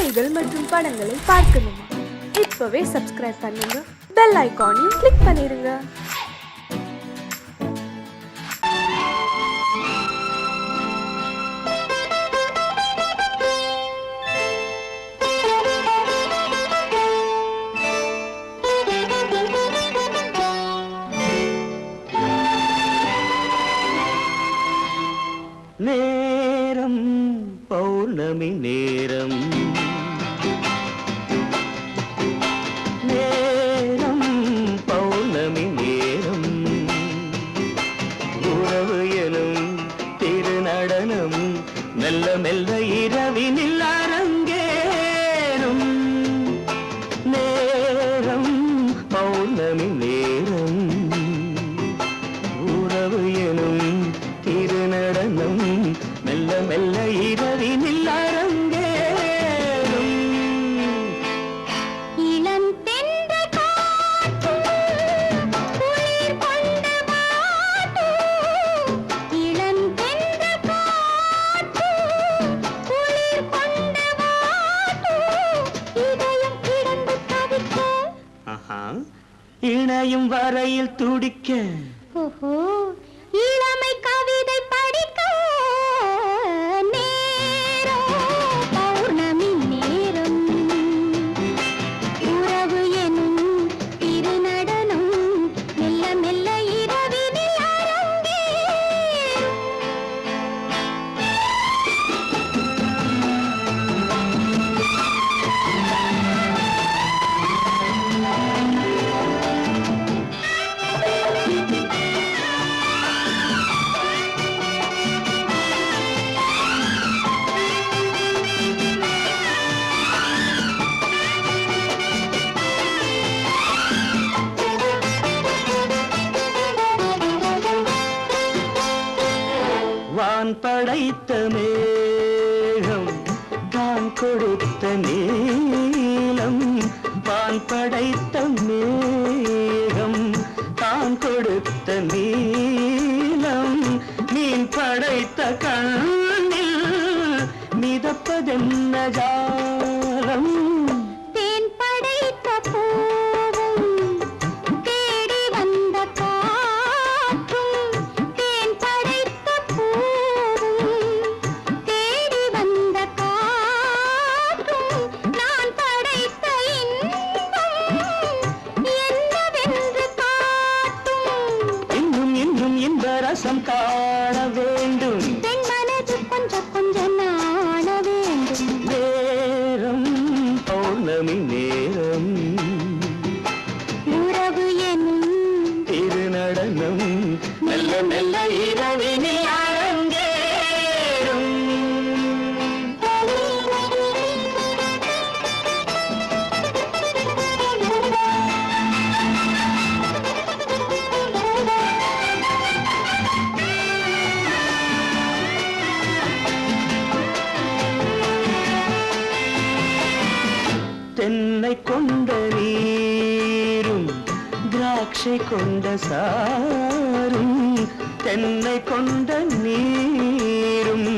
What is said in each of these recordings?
கதைகள் மற்றும் படங்களை பார்க்கணுமா? இப்பவே சப்ஸ்கிரைப் பண்ணுங்க, பெல் ஐகானையும் கிளிக் பண்ணிருங்க. நேரம் பௌர்ணமி நேரம், நேரம் பௌர்ணமி நேரம், உறவு எனும் திருநடனம் மெல்ல மெல்ல இரவினில் அரங்கேறும். நேரம் பௌர்ணமி நேரம், உறவு எனும் திருநடனம் மெல்ல மெல்ல இரவினில் அரங்கேறும். இளம் தென்றல் காற்றும் குளிர் கொண்ட வாட்டும், இளம் தென்றல் காற்றும் குளிர் கொண்ட வாட்டும், இதயம் கிடந்து தவிக்க, இணையும் வரையில் துடிக்க, ஓஹோ இளமை கவிதை படிக்க. நேரம் பௌர்ணமி நேரம், உறவு எனும் திருநடனம் மெல்ல மெல்ல இரவினில் அரங்கேறும். வான் படைத்த மேகம் தான் கொடுத்த நீலம், வான் படைத்த மேகம் தான் கொடுத்த நீலம், மீன் படைத்த கண்ணில் மிதப்பதென்ன ஜாலம். தேன் படைத்த பூவும் தேடி வந்த காற்றும், தேன் படைத்த பூவும் தேடி வந்த காற்றும், நான் படைத்த இன்பம் என்னவென்று காட்டும். இன்னும் இன்னும் இந்த ரசம் காண வேண்டும், பெண் மனது கொஞ்சம் கொஞ்சம் நாண வேண்டும். நேரம் பௌர்ணமி நேரம், உறவு எனும் திருநடனம் மெல்ல மெல்ல இரவினில் அரங்கேறும். தென்னை கொண்ட நீரும் திராட்சை கொண்ட சாரும், தென்னை கொண்ட நீரும்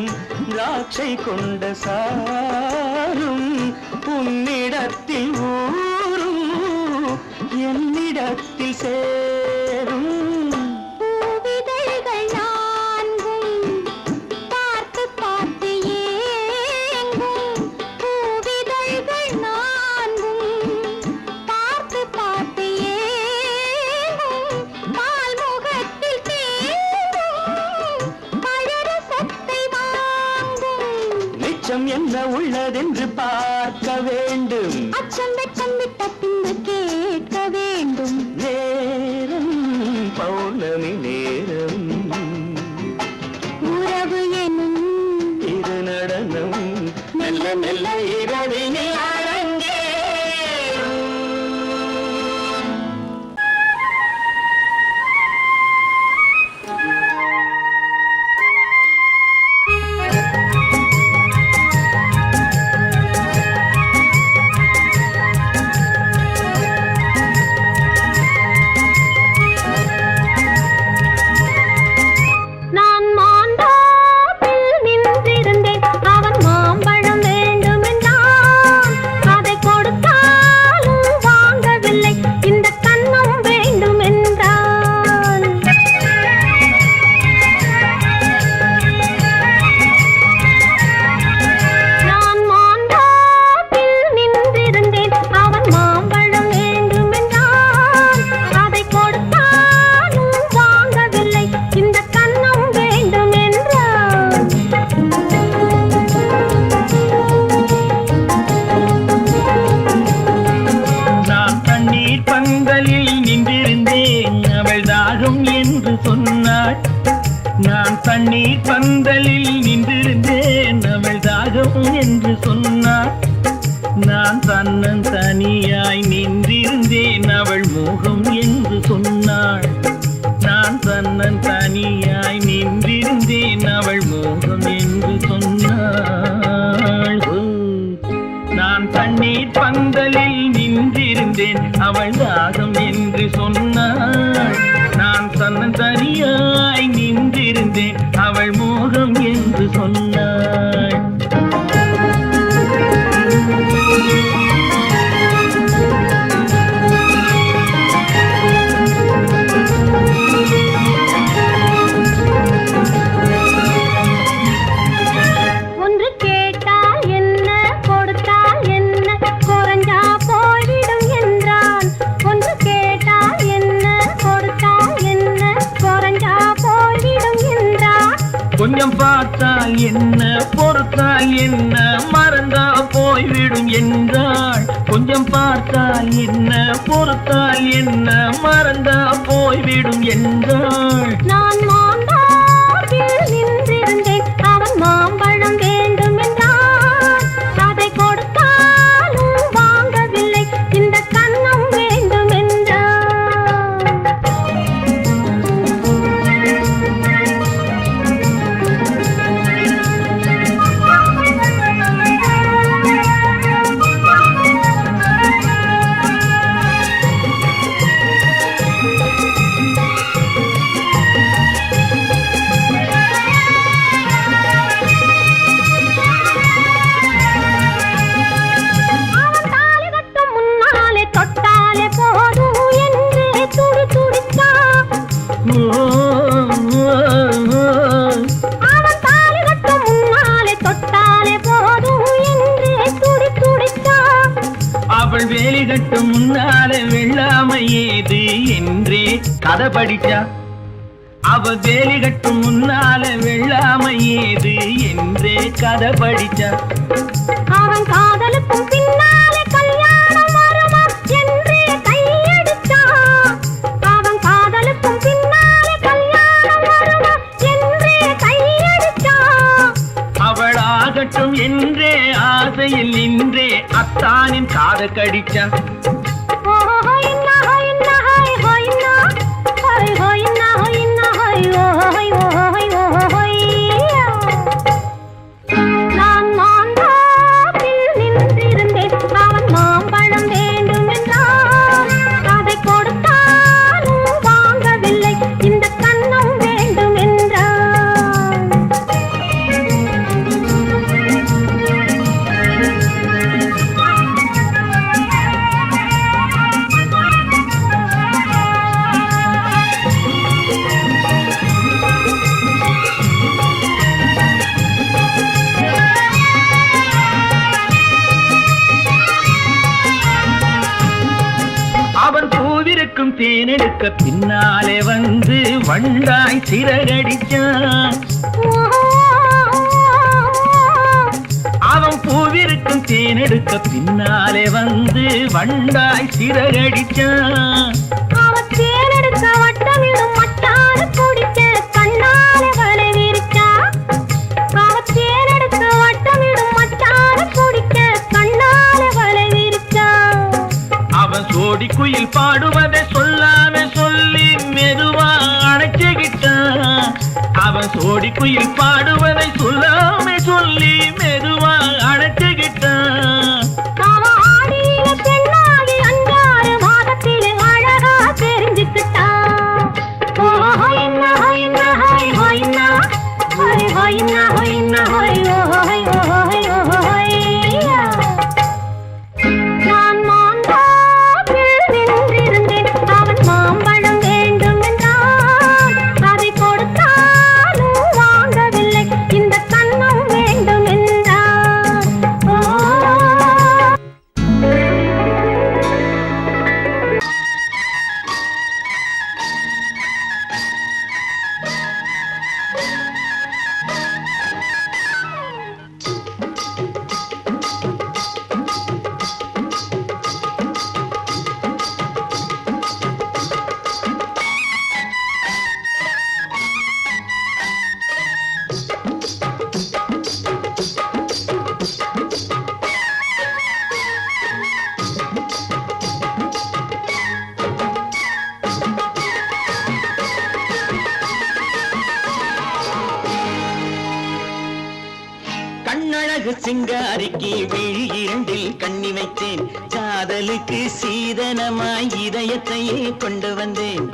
திராட்சை கொண்ட சாரும், உன்னிடத்தில் ஊரும் என்னிடத்தில் சேரும். பூவிதழ்கள் நான்கும் பார்த்து பார்த்து ஏங்கும், பூவிதழ்கள் நான்கும் பார்த்து பார்த்து ஏங்கும், பால்முகத்தில் தேங்கும் பழரசத்தை வாங்கும். நிச்சம் என்ன உள்ளதென்று பார்க்க வேண்டும், அச்சம் வெச்சம் விட்ட பின்பு கேட்க வேண்டும். நேரம் பௌர்ணமி நேரம், உறவு எனும் திருநடனம் மெல்ல மெல்ல இரவினில் அரங்கேறும். நான் மாண்டாப்பில் நின்றிருந்தேன், அவன் மாம்பழம் வேண்டுமென்றான். தண்ணீர் பந்தலில் நின்றிருந்தேன் அவள் தாகம் என்று சொன்னாள். நான் தன்னன் தனியாய் நின்றிருந்தேன் அவள் மோகம் என்று சொன்னாள். நான் தன்னன் தனியாய் நின்றிருந்தேன் அவள் மோகம் என்று சொன்னாள். நான் தண்ணீர் பந்தலில் நின்றிருந்தேன் அவள் தாகம் என்று சொன்னாள். நான் தன்னன் தனியாய் நின்றிருந்தேன் அவள் மோகம் என்று சொன்னாள். ஒன்று கேட்டால் என்ன கொடுத்தால் என்ன குறைஞ்சா போய்விடும் என்றான். ஒன்று கேட்டால் என்ன கொடுத்தால் என்ன குறைஞ்சா போய்விடும் என்றான். கொஞ்சம் பார்த்தால் என்ன பொறுத்தால் என்ன மறந்தா போய்விடும் என்றாள். கொஞ்சம் பார்த்தால் என்ன பொறுத்தால் என்ன மறந்தா போய்விடும் என்றாள். நான் மாந்தாப்பில் நின்றிருந்தேன் அவன் மாம்பழம் வேண்டும் என்றான். அதை கொடுத்தாலும் வாங்கவில்லை இந்த கன்னம் வேண்டும் என்றான். அவன் தாலி கட்டும் முன்னாலே தொட்டாலே போதும் என்று துடி துடித்தான். அவன் தாலி கட்டும் முன்னாலே தொட்டாலே போதும் என்று துடி துடித்தான். அவள் வேலி கட்டும் முன்னாலே வெள்ளாமை ஏது என்றே கதை படிச்சா. அவள் வேலி கட்டும் முன்னாலே வெள்ளாமை ஏது என்றே கதை படிச்சா. அவன் காதலுக்கும் பின்னாலே கல்யாணம் வருமா என்றே கையடித்தான். அவன் காதலுக்கும் பின்னாலே கல்யாணம் வருமா என்றே கையடித்தான். அவள் ஆகட்டும் என்றே ஆசையில் நின்றே அத்தானின் காத கடிச்சா. நான் மாந்தாப்பில் நின்றிருந்தேன் அவன் மாம்பழம் வேண்டும் என்றான். அதை கொடுத்தாலும் வாங்கவில்லை இந்த கன்னம் வேண்டும் என்றான். அவன் பூவிருக்கும் தேனெடுக்க பின்னாலே வந்து வண்டாய் சிறகடிச்சான். அவன் பூவிருக்கும் தேனெடுக்க பின்னாலே வந்து வண்டாய் சிறகடிச்சான். அவன் தேனெடுக்க வட்டமிடும் மட்டான குடிக்க கண்ணாலே வலை விரிச்சா. அவன் தேனெடுக்க வட்டமிடும் மட்டான குடிக்க கண்ணாலே வலை விரிச்சா. அவன் சோடி குயில் பாடுவதை சொல்லாம சொல்லி மெதுவா அணைச்சுக்கிட்டான். அவன் சோடி குயில் பாடுவதை சொல்லாம சொல்லி மெதுவா அணைச்சுக்கிட்டான். அவன் ஆடிய பெண்ணாகி 5-6 மாதத்திலே அழகா தெரிஞ்சுக்கிட்டான். ஹொய்னா ஹொய்னா ஹொய் ஹொய்னா ஹொய் ஹொய்னா ஹொய்னா ஹொய் ஹொய் ஹொய் ஹொய்யா. நான் மாந்தாப்பில் நின்றிருந்தேன் அவன் மாம்பழம் வேண்டும் என்றான். அதை கொடுத்தாலும் வாங்கவில்லை சிங்காரிக்கு விழி இரண்டில் கண்ணி வைத்தேன் காதலுக்கு சீதனமாய் இதயத்தையே கொண்டு வந்தேன்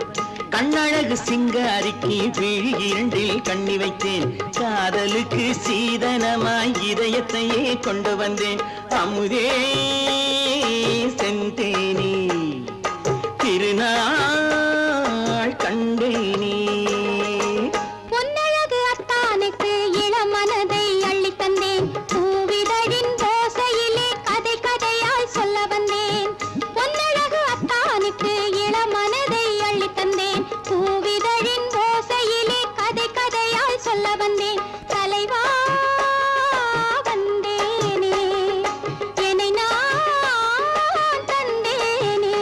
கண்ணழகு சிங்காரிக்கு விழி இரண்டில் கண்ணி வைத்தேன் காதலுக்கு சீதனமாய் இதயத்தையே கொண்டு வந்தேன் அமுதே செந்தேனே திருநாள் கண்டேனே பொன்னழகு அத்தானுக்கு இளமனதை அள்ளி தந்தேன் பூவிதழின் ஓசையிலே கதை கதையாய் சொல்ல வந்தேன் பொன்னழகு அத்தானுக்கு இளமனதை அள்ளி தந்தேன் பூவிதழின் ஓசையிலே கதை கதையாய் சொல்ல வந்தேன் தலைவா வந்தேனே என்னை நான் தந்தேனே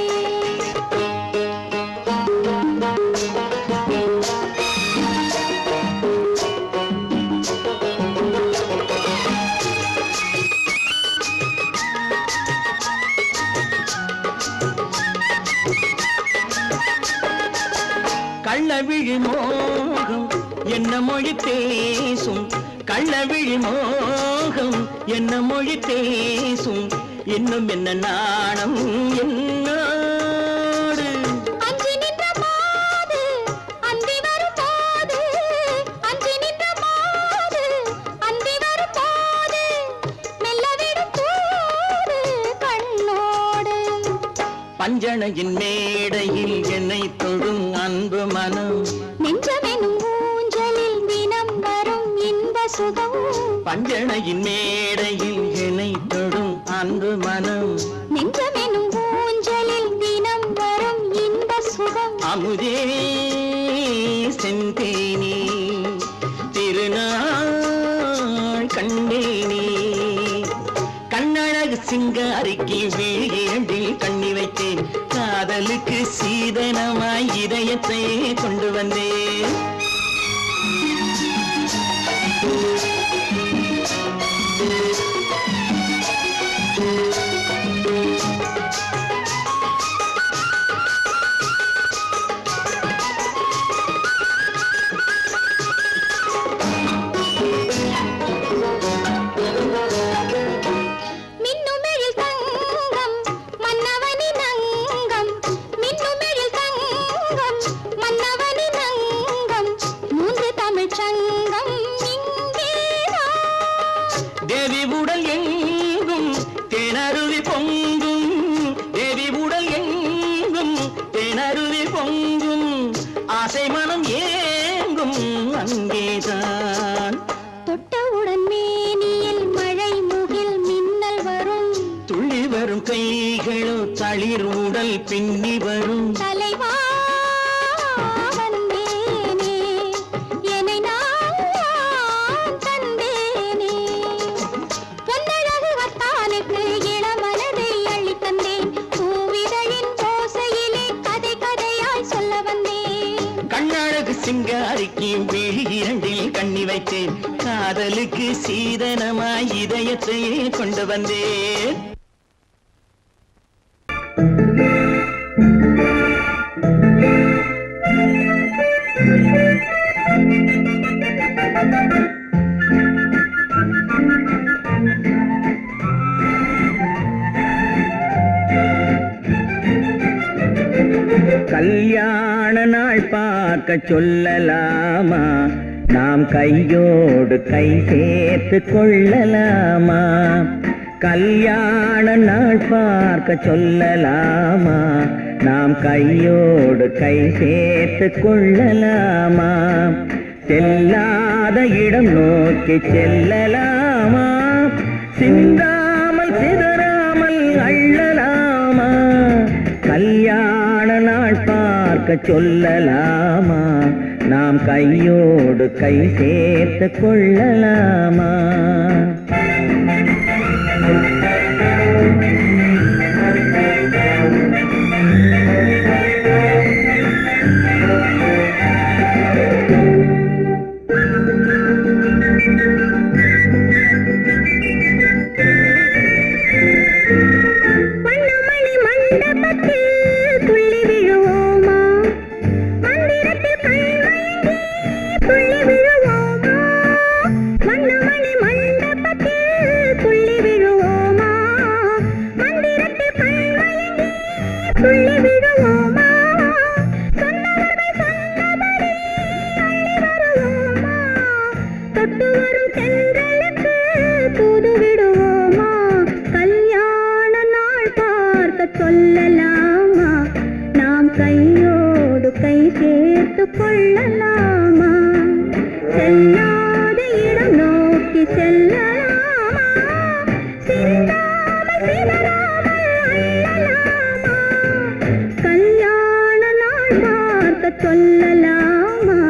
கள்ளவிழி மோகம் என்ன மொழி பேசும் கள்ளவிழி மோகம் என்ன மொழி பேசும் இன்னும் என்ன நாணம் என்னோடு அஞ்சி நின்ற மாது அந்தி வரும் போது அஞ்சி நின்ற மாது அந்தி வரும் போது மெல்ல விடும் போது கண்ணோடு பஞ்சணையின் மேடையில் என்னை தொழும் அன்பு மனம் நெஞ்சமெனும் ஊஞ்சலில் தினம் வரும் இன்ப சுகம் பஞ்சணையின் மேடையில் என்னை தொடும் அன்பு மனம் நெஞ்சமெனும் ஊஞ்சலில் தினம் வரும் இன்ப சுகம் அமுதே செந்தேனே திருநாள் கண்டேனே கண்ணழகு சிங்காரிக்கு விழி இரண்டில் கண்ணி வைத்தேன் காதலுக்கு சீதனமாய் இதயத்தை கொண்டு வந்தேன் மின்னுமெழில் தங்கம் மன்னவனின் அங்கம் மின்னுமெழில் தங்கம் மன்னவனின் அங்கம் மூன்று தமிழ்ச் சங்கம் இங்கேதான் தேவி உடல் எங்கும் தேனருவி பொங்கும் தேவி உடல் எங்கும் தேனருவி பொங்கும் ஆசை மனம் ஏங்கும் அங்கேதான் தொட்டவுடன் மேனியில் மழை முகில் மின்னல் வரும் துள்ளி வரும் கைகளோ தளிர் உடல் பின்னி வரும் தலைவா வந்தேனே என்னை நான் தந்தேனே பொன்னழகு அத்தானுக்கு இளமனதை அள்ளி தந்தேன் பூவிதழின் ஓசையிலே கதை கதையாய் சொல்ல வந்தேன் கண்ணழகு சிங்காரிக்கு விழி இரண்டில் கண்ணி வைத்தேன் காதலுக்கு சீதனமாய் இதயத்தையே கொண்டு வந்தேன் கல்யாண நாள் பார்க்க சொல்லலாமா நாம் கையோடு கை சேர்த்து கொள்ளலாமா கல்யாண நாள் பார்க்க சொல்லலாமா நாம் கையோடு கை சேர்த்து கொள்ளலாமா செல்லாத இடம் நோக்கி செல்லலாமா சிந்தாமல் சிதறாமல் அள்ளலாமா கல்யாண நாள் பார்க்க சொல்லலாமா நாம் கையோடு கை சேர்த்து கொள்ளலாமா வண்ணமணி மண்டபத்தில் துள்ளி விழுவோமா மந்திரத்தில் கண்மயங்கி துள்ளி விழுவோமா வண்ணமணி மண்டபத்தில் சொல்லலாமா நாம் கையோடு கை சேர்த்து கொள்ளலாமா செல்லாத இடம் நோக்கி செல்லலாமா சிந்தாமல் சிதறாமல் அள்ளலாமா கல்யாண நாள் பார்க்க சொல்லலாமா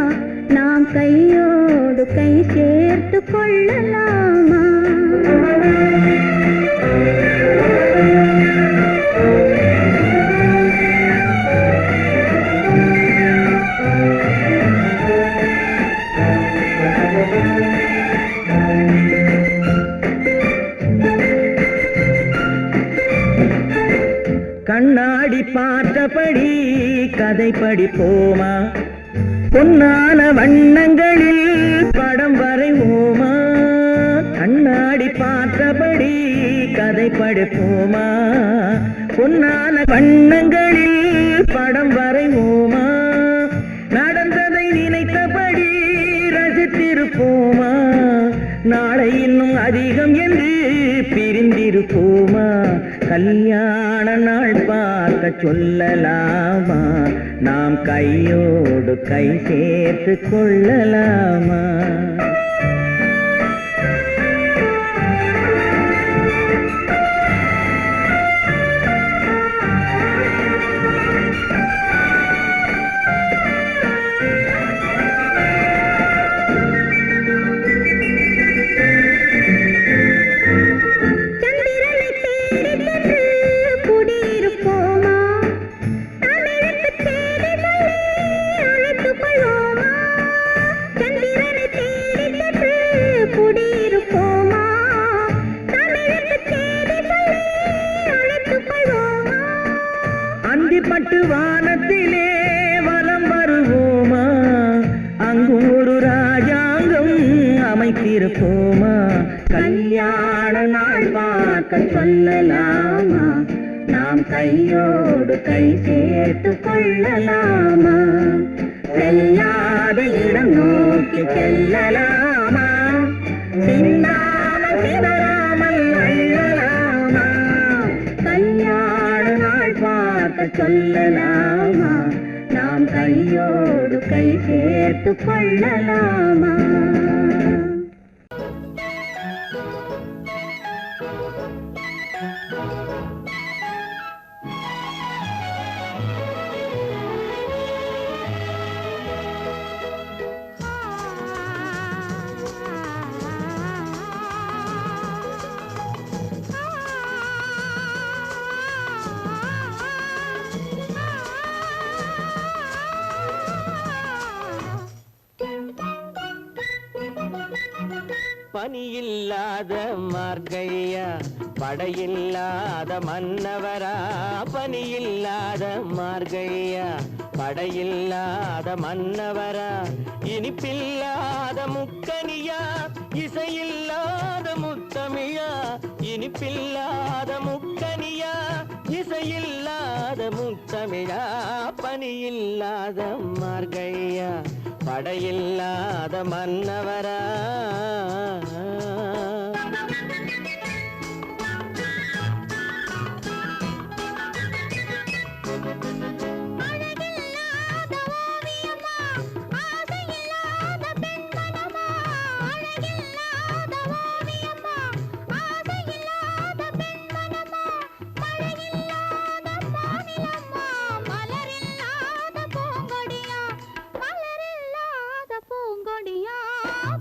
நாம் கையோடு கை சேர்த்து கொள்ளலாமா கண்ணாடி பார்த்தபடி கதை படிப்போமா பொன்னான வண்ணங்களில் படம் வரைவோமா கண்ணாடி பார்த்தபடி கதை படிப்போமா பொன்னான வண்ணங்களில் படம் வரைவோமா நடந்ததை நினைத்தபடி ரசித்திருப்போமா நாளை இன்னும் அதிகம் என்று பிரிந்திருப்போமா கல்யாண நாள் பார்க்க சொல்லலாமா நாம் கையோடு கை சேர்த்து கொள்ளலாமா பட்டு வானத்திலே வலம் வருவோமா அங்கு ஒரு ராஜாங்கம் அமைத்திருப்போமா கல்யாண நாள் பார்க்க சொல்லலாமா நாம் கையோடு கை சேர்த்து கொள்ளலாமா செல்லாத இடம் நோக்கி செல்லலாமா சிந்தாமல் சிதறாமல் அள்ளலாமா கல்யாண நாள் பார்க்க சொல்லலாமா நாம் கையோடு கை சேர்த்து கொள்ளலாமா பனியில்லாத மார்கழியா படையில்லாத மன்னவரா பனியில்லாத மார்கழியா படையில்லாத மன்னவரா இனிப்பில்லாத முக்கனியா இசையில்லாத முத்தமிழா இனிப்பில்லாத முக்கனியா இசையில்லாத முத்தமிழா பனியில்லாத மார்கழியா படையில்லாத மன்னவரா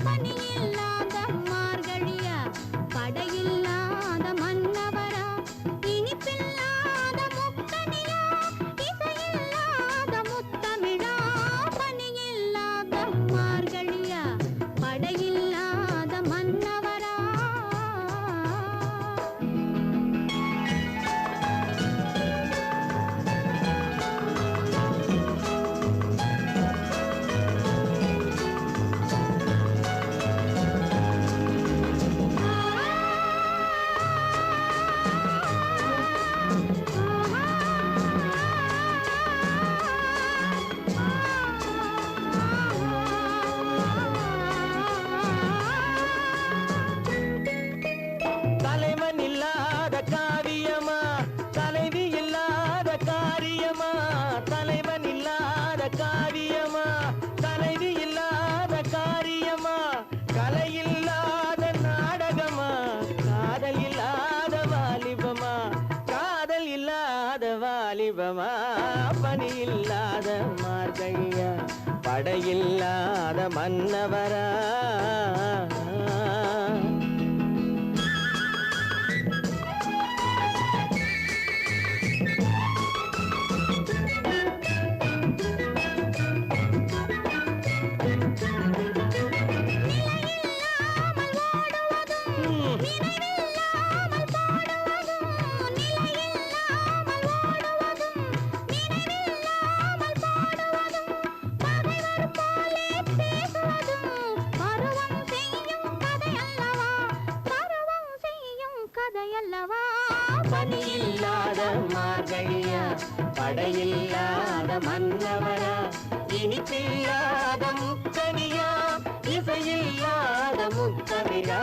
பனியில்லாத சமீபமா பனி இல்லாத மார்கழியா படையில்லாத மன்னவரா பனியில்லாத மார்கழியா படையில்லாத மன்னவரா இனிப்பில்லாத முக்கனியா இசையில்லாத முத்தமிழா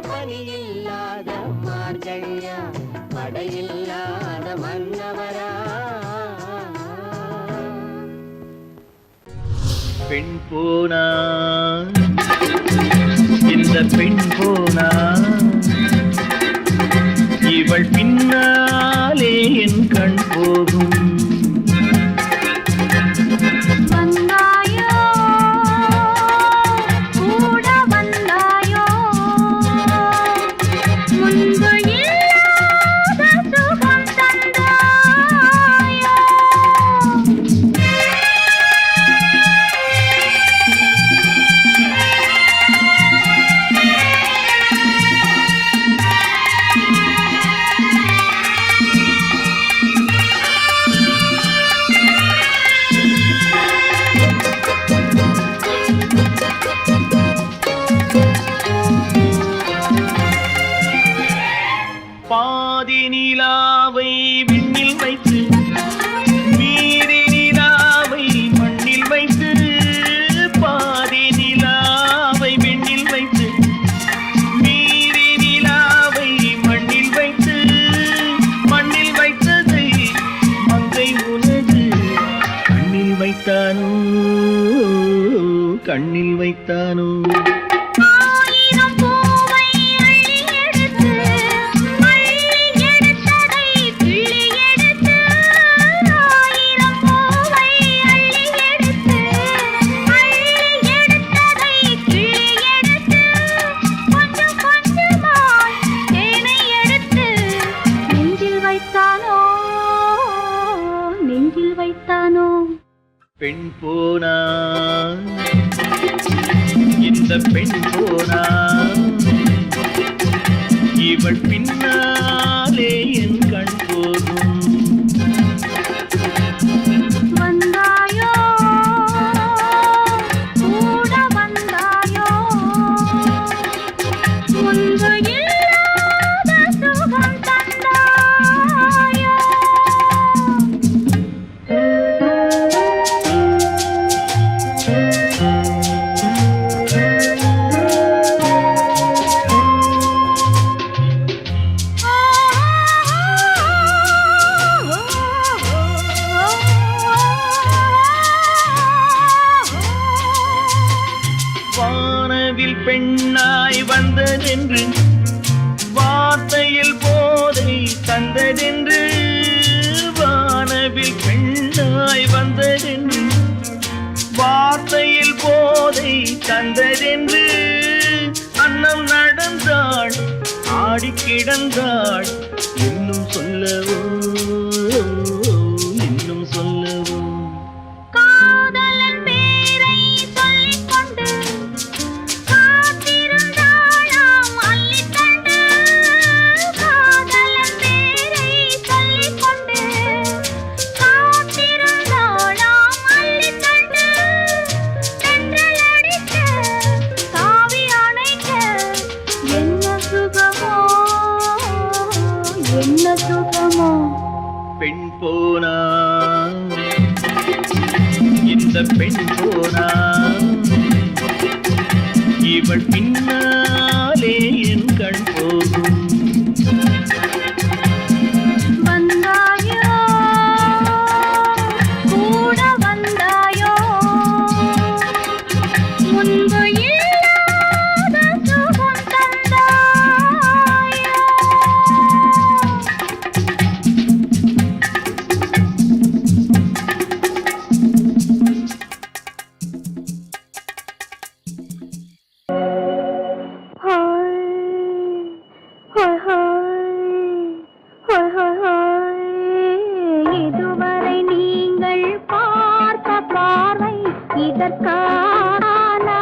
பனியில்லாத மார்கழியா படையில்லாத மன்னவரா பெண் போனா இந்த பெண் போனா இவள் பின்னாலே என் கண் போகும் வந்தாயோ கூட வந்தாயோ முன்பு இல்லாத சுகம் தந்தாயோ பாதி நிலாவை விண்ணில் வைத்து மீறி நிலாவை மண்ணில் வைத்து பாதி நிலாவை விண்ணில் வைத்து மீறி நிலாவை மண்ணில் வைத்து மண்ணில் வைத்ததை மங்கை உனது கண்ணில் வைத்தானோ கண்ணில் வைத்தானோ ஆயிரம் பூவை அள்ளி எடுத்து அள்ளி எடுத்ததை கிள்ளி எடுத்து ஆயிரம் பூவை அள்ளி எடுத்து அள்ளி எடுத்ததை கிள்ளி எடுத்து கொஞ்சம் கொஞ்சமாய் தேனை எடுத்து நெஞ்சில் வைத்தானோ நெஞ்சில் வைத்தானோ பெண் போனா இந்த பெண் போனா இவள் பின்னாலே என் கண் போகும் வந்தாயோ கூட வந்தாயோ முன்பு இல்லாத சுகம் தந்தாயோ வானவில் பெண்ணாய் வந்ததென்று வார்த்தையில் போதை தந்ததென்று வானவில் பெண்ணாய் வந்ததென்று வார்த்தையில் போதை தந்ததென்று அன்னம் நடந்தாள் ஆடி கிடந்தாள் இன்னும் சொல்லவோ இன்னும் சொல்லவோ காதலன் பேரை சொல்லிக் கொண்டு காத்திருந்தாளாம் அள்ளித்தண்டு காதலன் பேரை சொல்லிக் கொண்டு காத்திருந்தாளாம் அள்ளித்தண்டு தென்றல் அடிக்க தாவி அணைக்க என்ன சுகமோ என்ன சுகமோ பெண் போனா இந்த பெண் போனா இவள் பின்னாலே என் கண் போகும் வந்தாயோ கூட வந்தாயோ முன்பு இல்லாத சுகம் தந்தாயோ இதற்கானா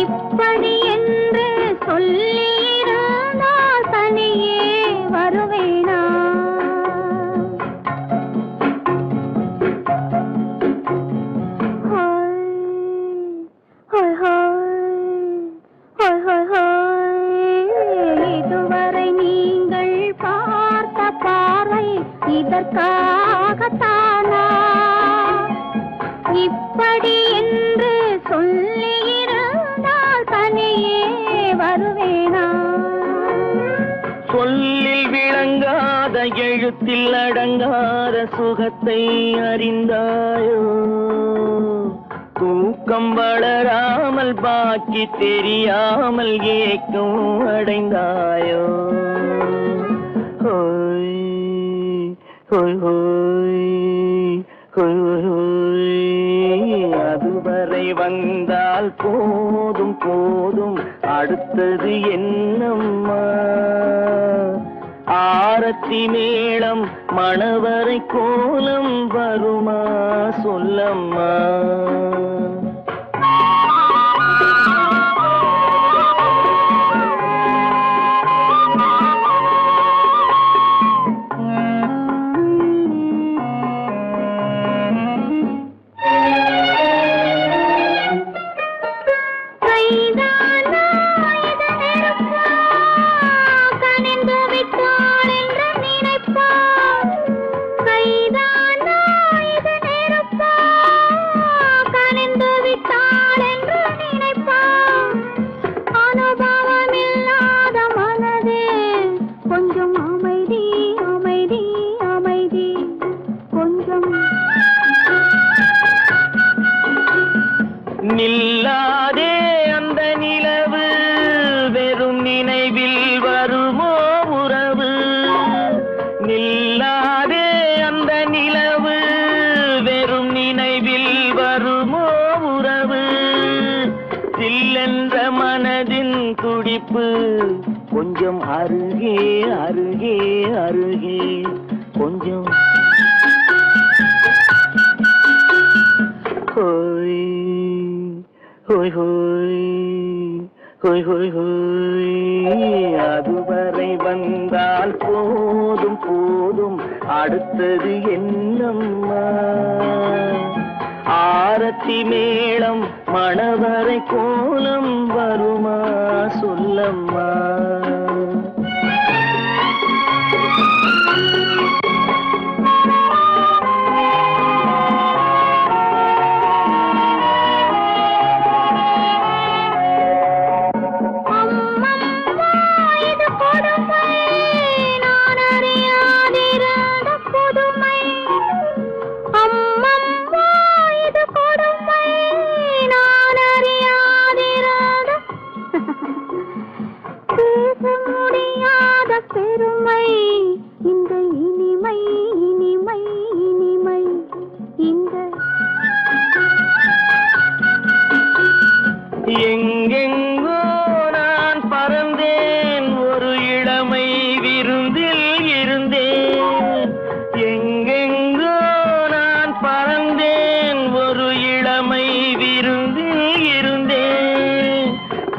இப்படி என்று சொல்லியிருந்தால் தனியே வருவேனா? இதுவரை நீங்கள் பார்த்த பார்வை இதற்காகத்தானா இப்படி என்று சொல்லியிருந்தால் தனியே வருவேனா? சொல்லில் விளங்காத எழுத்தில் அடங்காத சுகத்தை அறிந்தாயோ? தூக்கம் வளராமல் பாக்கி தெரியாமல் ஏக்கம் அடைந்தாயோ? ஹோய் ஹோய் ஹோய் ஹோய் ஹோய். அதுவரை வந்தால் போதும் போதும், அடுத்தது என்னம்மா? ஆரத்தி மேளம் மணவரை கோலம் வருமா சொல்லம்மா? நில்லாதே அந்த நிலவு, வெறும் நினைவில் வருமோ உறவு? நில்லாதே அந்த நிலவு, வெறும் நினைவில் வருமோ உறவு? சில்லென்ற மனதின் துடிப்பு கொஞ்சம் அருகே அருகே அருகே கொஞ்சம். ஹோய் ஹோய் ஹோய் ஹோய் ஹோய் ஹோய். அதுவரை வந்தால் போதும் போதும், அடுத்தது என்னம்மா? ஆரத்தி மேளம் மணவரை கோலம் வருமா சொல்லம்மா? பெருமை இந்த இனிமை இனிமை இனிமை இந்த எங்கெங்கோ நான் பறந்தேன், ஒரு இளமை விருந்தில் இருந்தேன். எங்கெங்கோ நான் பறந்தேன், ஒரு இளமை விருந்தில் இருந்தேன்.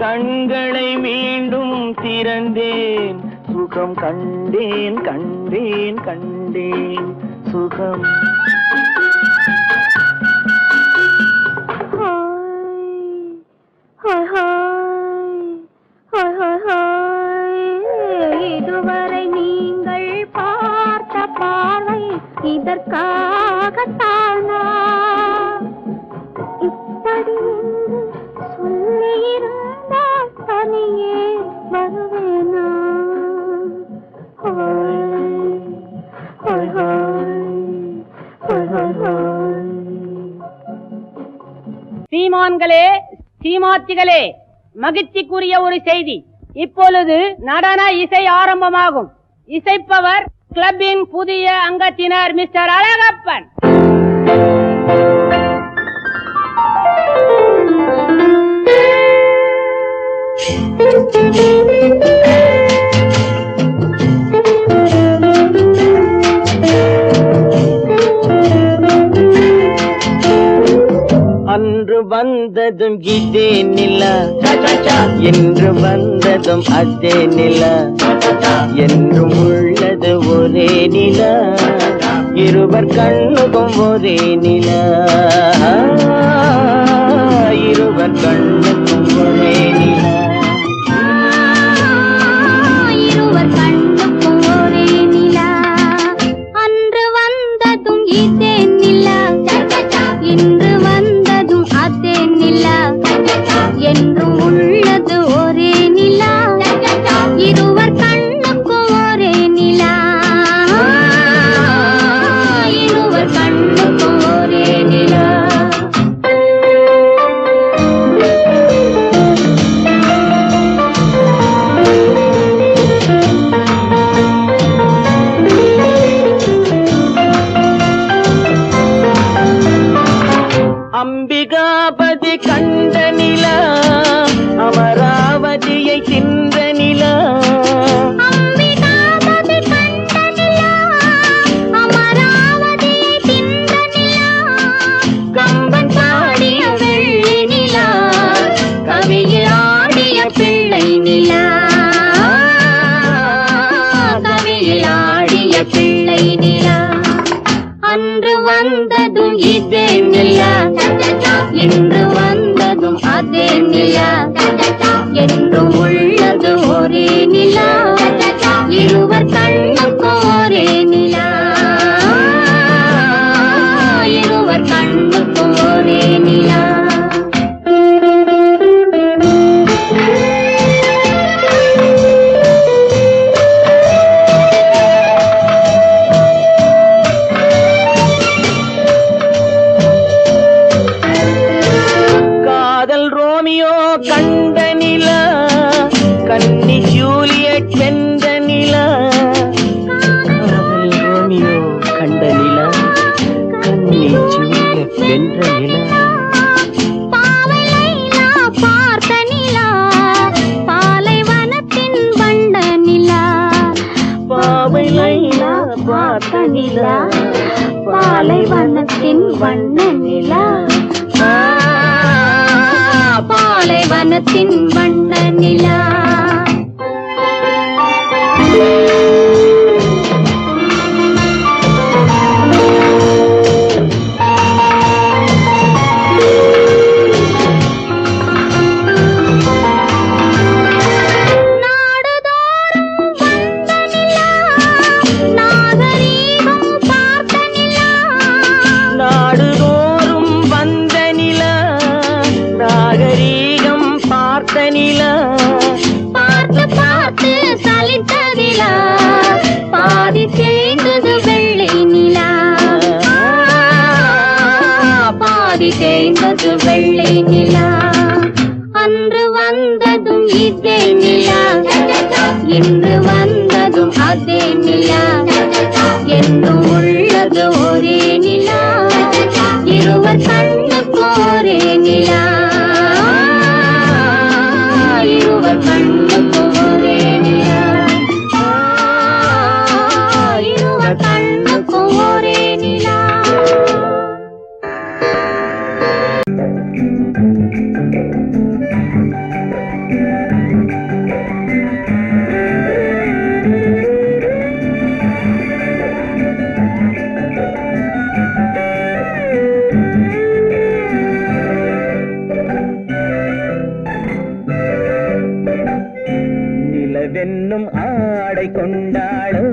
கண்களை மீண்டும் திறந்தேன், சுகம் கண்டேன் கண்டேன் கண்டேன் சுகம். இதுவரை நீங்கள் பார்த்த பார்வை இதற்காகத்தானா இப்படி சொல்லியிருந்தால் தனியே வருவேனா? சீமான்களே, சீமாத்திகளே, மகிழ்ச்சிக்குரிய ஒரு செய்தி. இப்பொழுது நடன இசை ஆரம்பமாகும். இசைப்பவர் கிளப்பின் புதிய அங்கத்தினர் மிஸ்டர் அழகப்பன். வந்ததும் இதே நிலா, என்று வந்ததும் அதே நிலா, என்றும் உள்ளது ஒரே நிலா, இருவர் கண்ணுக்கும் ஒரே நிலா, இருவர் கண்ணுக்கும் ஒரே நிலா, இருவர் கண்ணுக்கும் ஒரே நிலா. அன்று வந்ததும் இதே நிலா, இன்று வந்ததும் அதே நிலா, என்றும் உள்ளது ஒரே நிலா, இருவர் கண்ணுக்கும் ஒரே நிலா, இருவர் கண்ணுக்கும் ஒரே நிலா. அம்பிகாபதி கண்ட நிலா, அமராவதியை தின்ற நிலா, அம்பிகாபதி கண்ட நிலா, அமராவதியை தின்ற நிலா, கம்பன் பாடிய வெள்ளி நிலா, கவியில் ஆடிய பிள்ளை நிலா, கவியில் ஆடிய பிள்ளை நிலா. அன்று வந்ததும் இதே நிலா, இன்று வந்ததும் அதே நிலா, என்றும் உள்ளது ஒரே நிலா, இருவர் கண்ணுக்கும் ஒரே நிலா, இருவர் கண்ணுக்கும் ஒரே நிலா. ரோமியோ கண்ட நிலா, கன்னி ஜூலியட் வென்ற நிலா, காதல் ரோமியோ கண்ட நிலா, கன்னி ஜூலியட் வென்ற நிலா, பாவை லைலா பார்த்த நிலா, பாலைவனத்தின் வண்ட நிலா, பாவை லைலா பார்த்த நிலா, பாலைவனத்தின் வண்ண நிலா, பாலைவனத்தின் வண்ண நிலா. நாடுதோறும் வந்த நிலா, நாகரீகம் பார்த்த நிலா, பார்த்து பார்த்து சலித்ததிலா, பாதி தேய்ந்தது வெள்ளை நிலா, பாதி தேய்ந்தது வெள்ளை நிலா. அன்று வந்ததும் இதே நிலா, இன்று வந்ததும் அதே நிலா, என்றும் உள்ளது ஒரே நிலா, இருவர் கண்ணுக்கு ஒரே நிலா, இருவர் கண்ணுக்கு ஒரே நிலா, இருவர் கண்ணுக்கு ஒரே நிலா. நிலவென்னும் ஆடை கொண்டாளோ,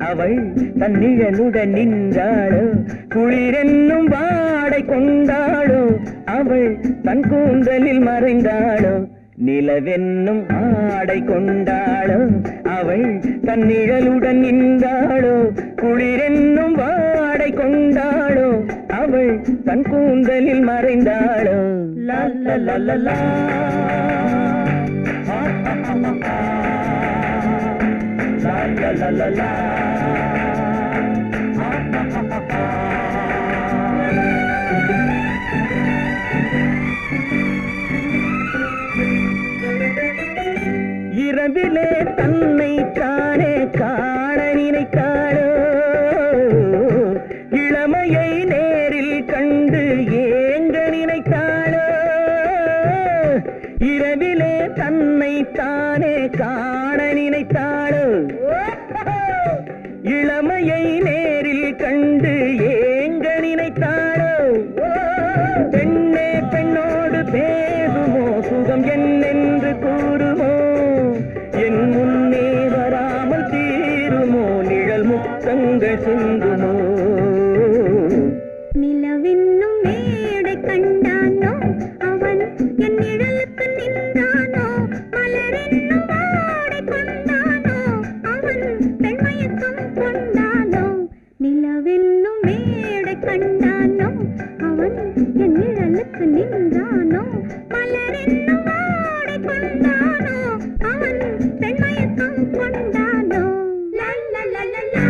அவள் தன் நிழலுடன் நின்றாளோ, குளிரென்னும் வாடை கொண்டாளோ, அவள் தன் கூந்தலில் மறைந்தாளோ, நிலவென்னும் ஆடை கொண்டாளோ, அவள் தன் நிழலுடன் நின்றாளோ, குளிரென்னும் வாடை கொண்டாளோ, அவள் தன் கூந்தலில் மறைந்தாளோ. லா லா லா லா லா. La la la la. இரவிலே தன்னை தானே காண நினைத்தாளோ, இளமையை நேரில் கண்டு ஏங்க நினைத்தாளோ, காண நினைத்தாளோ இளமையை நேரில் கண்டு ஏங்க நினைத்தாளோ பெண்ணே பெண்ணோடு பேசுமோ சுகம் என்னென்று கூறுமோ என் முன்னே வராமல் தீருமோ நிழல் முத்தங்கள் சிந்துமோ நிலவென்னும் மேடை கண்டானோ அவன் என் நிழலுக்கு நின்றானோ மலரென்னும் வாடை கொண்டானோ அவன் பெண்மயக்கம் கொண்டானோ நிலவென்னும் மேடை கண்டானோ அவன் என் நிழலுக்கு நின்றானோ மலரென்னும் வாடை கொண்டானோ அவன் பெண்மயக்கம் கொண்டானோ லா லா லா லா லா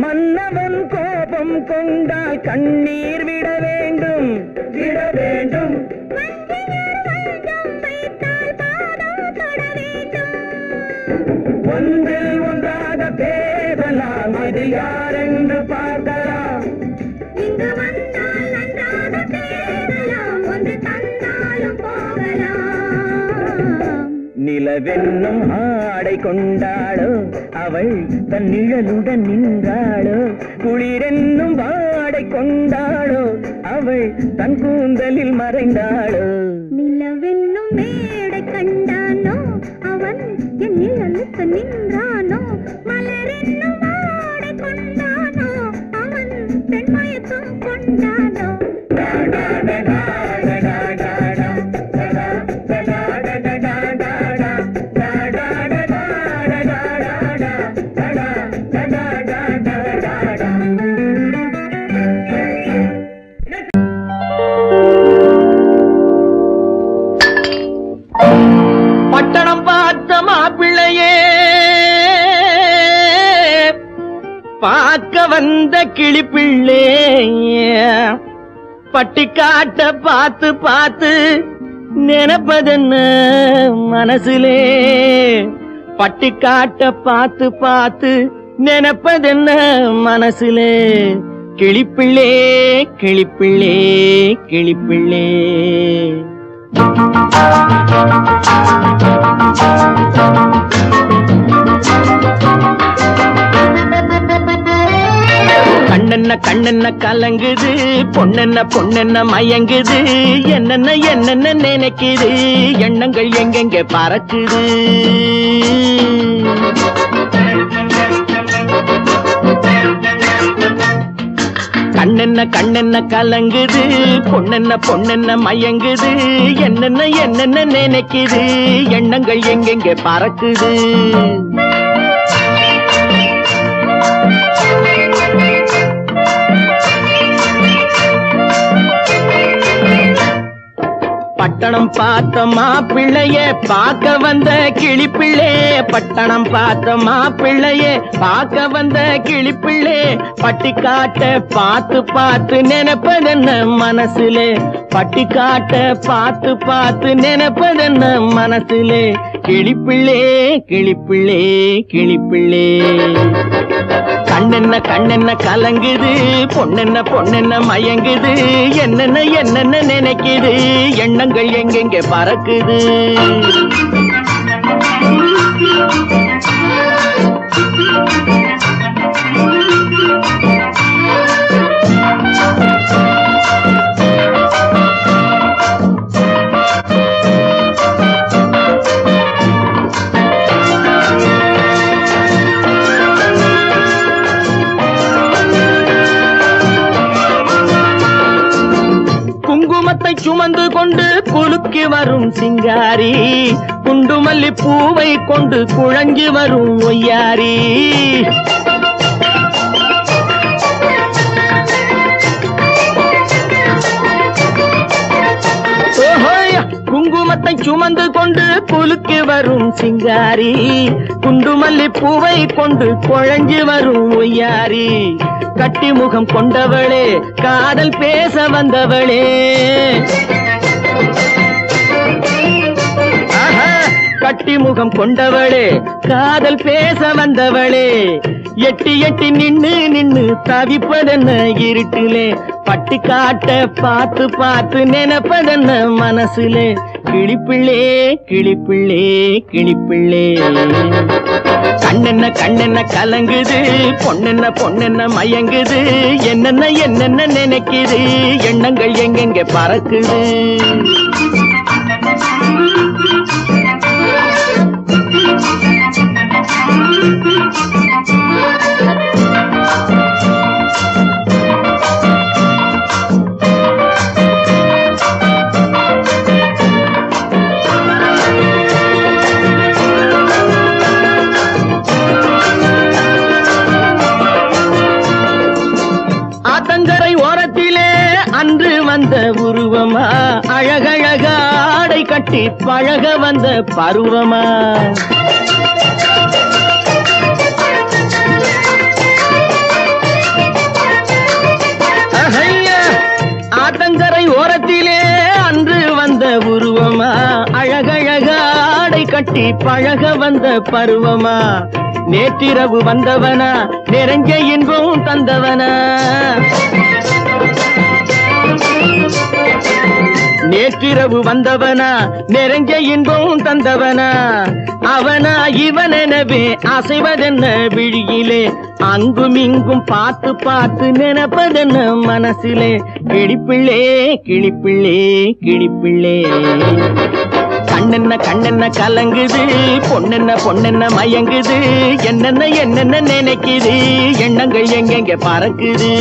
மன்னவன் கோபம் கொண்டால் கண்ணீர் விட வேண்டும் விட வேண்டும் ஒன்றில் ஒன்றாக பேசலாம் அது யாரென்று பார்க்கலாம் இங்கு வந்தால் நன்றாக பேசலாம் ஒன்று தந்தாலும் போகலாம் நிலவென்னும் ஆடை கொண்டாளோ அவள் தன் நிழலுடன் நின்றாளோ குளிரென்னும் வாடை கொண்டாளோ அவள் தன் கூந்தலில் மறைந்தாளோ நிலவென்னும் மேடை கண்டானோ அவன் என் நிழலுக்கு நின்றானோ மலரென்னும் வாடை கொண்டானோ அவன் பெண்மயக்கம் கொண்டானோ பட்டணம் பார்த்த மாப்பிள்ளையே பார்க்க வந்த கிளிப்பிள்ளே பட்டிக்காட்ட பார்த்து பார்த்து நினைப்பதென்ன மனசுலே பட்டிக்காட்ட பார்த்து பார்த்து நினைப்பதென்ன மனசுலே கிளிப்பிள்ளே கிளிப்பிள்ளே கிளிப்பிள்ளே கண்ணென்ன கண்ணென்ன கலங்குது பொண்ணென்ன பொண்ணென்ன மயங்குது என்னென்ன என்னென்ன நினைக்குது எண்ணங்கள் எங்கெங்க பறக்குது கண்ணென்ன கண்ணென்ன கலங்குது பொண்ணென்ன பொண்ணென்ன மயங்குது என்னென்ன என்னென்ன நினைக்குது எண்ணங்கள் எங்கெங்க பறக்குது பட்டணம் பார்த்த மாப்பிள்ளையே பார்க்க வந்த கிளிப்பிள்ளே பட்டணம் பார்த்த மாப்பிள்ளையே பார்க்க வந்த கிளிப்பிள்ளே பட்டிக்காட்ட பார்த்து பார்த்து நினைப்பதென்ன மனசுலே பட்டிக்காட்ட பார்த்து பார்த்து நினைப்பதென்ன மனசுலே கிளிப்பிள்ளே கிளிப்பிள்ளே கிளிப்பிள்ளே கண்ணென்ன கலங்குது பொண்ணென்ன பொண்ணென்ன மயங்குது என்னென்ன நினைக்குது எண்ணங்கள் எங்கெங்க பறக்குது குங்குமத்தை சுமந்து கொண்டு குலுக்கி வரும் சிங்காரி குண்டுமல்லி பூவை கொண்டு குழஞ்சி வரும் ஒய்யாரி குங்குமத்தை சுமந்து கொண்டு குலுக்கி வரும் சிங்காரி குண்டுமல்லி பூவை கொண்டு குழஞ்சி வரும் ஒய்யாரி கட்டி முகம் கொண்டவளே காதல் பேச வந்தவளே கட்டி முகம் கொண்டவளே காதல் பேச வந்தவளே எட்டி எட்டி நின்னு தவிப்பதென்ன இருட்டிலே பட்டி காட்ட பார்த்து பார்த்து நினைப்பதென்ன மனசுலே கிளிப்பிள்ளே கிளிப்பிள்ளே கிளிப்பிள்ளே கண்ணென்ன கலங்குது பொண்ணென்ன மயங்குது என்னென்ன நினைக்குது எண்ணங்கள் எங்கெங்க பறக்குது ஆத்தங்கரை ஓரத்திலே அன்று வந்த உருவமா அழகழக ஆடை கட்டி பழக வந்த பருவமா ஆத்தங்கரை ஓரத்திலே அன்று வந்த உருவமா அழகழக ஆடை கட்டி பழக வந்த பருவமா நேற்றிரவு வந்தவனா நிறைஞ்ச இன்பம் தந்தவனா நேற்றிரவு வந்தவனா நிறைஞ்ச இன்பம் தந்தவனா அவனா இவனெனவே அசைவதென்ன விழியிலே அங்கும் இங்கும் பார்த்து பார்த்து நினைப்பதென்ன மனசிலே கிளிப்பிள்ளே கிளிப்பிள்ளே கிளிப்பிள்ளே கண்ணென்ன கலங்குது பொண்ணென்ன மயங்குது என்னென்ன நினைக்குது எண்ணங்கள் எங்கெங்க பறக்குது